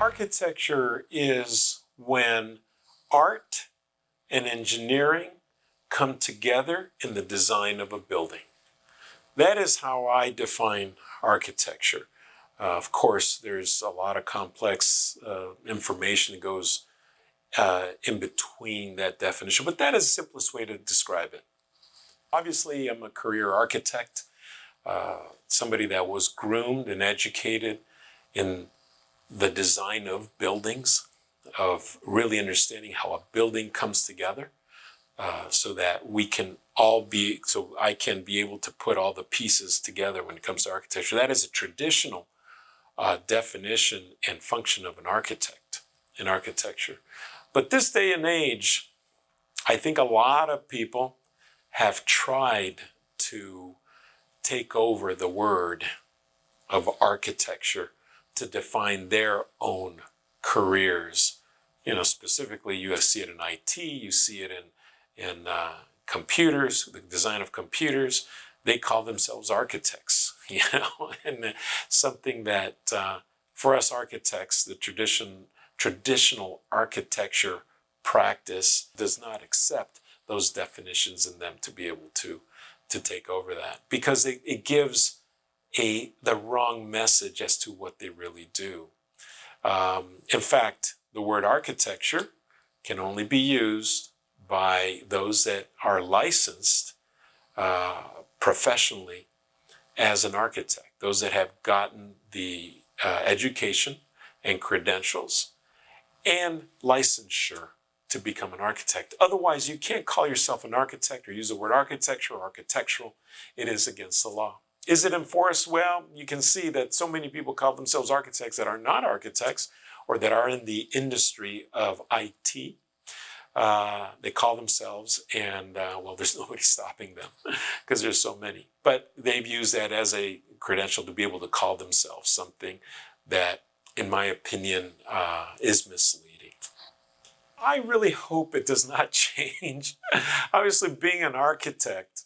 Architecture is when art and engineering come together in the design of a building. That is how I define architecture. Of course, there's a lot of complex information that goes in between that definition, but that is the simplest way to describe it. Obviously, I'm a career architect, somebody that was groomed and educated in the design of buildings, of really understanding how a building comes together, so that I can be able to put all the pieces together when it comes to architecture. That is a traditional definition and function of an architect in architecture. But this day and age, I think a lot of people have tried to take over the word of architecture to define their own careers. Specifically, you see it in IT, you see it in computers, the design of computers. They call themselves architects, and something that for us architects, the traditional architecture practice does not accept those definitions in them to be able to take over that, because it gives the wrong message as to what they really do. In fact, the word architecture can only be used by those that are licensed professionally as an architect, those that have gotten the education and credentials and licensure to become an architect. Otherwise, you can't call yourself an architect or use the word architecture or architectural. It is against the law. Is it enforced? Well, you can see that so many people call themselves architects that are not architects, or that are in the industry of IT. They call themselves, and there's nobody stopping them because there's so many. But they've used that as a credential to be able to call themselves something that, in my opinion, is misleading. I really hope it does not change. Obviously, being an architect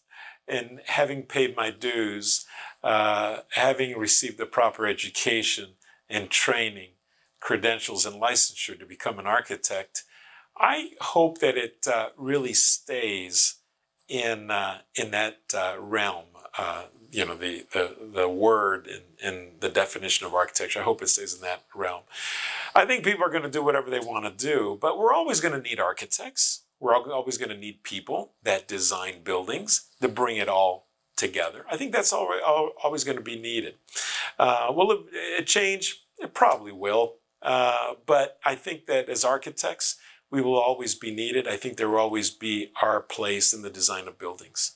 and having paid my dues, having received the proper education and training, credentials and licensure to become an architect, I hope that it really stays in that realm. The word and the definition of architecture, I hope it stays in that realm. I think people are going to do whatever they want to do, but we're always going to need architects. We're always going to need people that design buildings to bring it all together. I think that's always going to be needed. Will it change? It probably will. But I think that as architects, we will always be needed. I think there will always be our place in the design of buildings.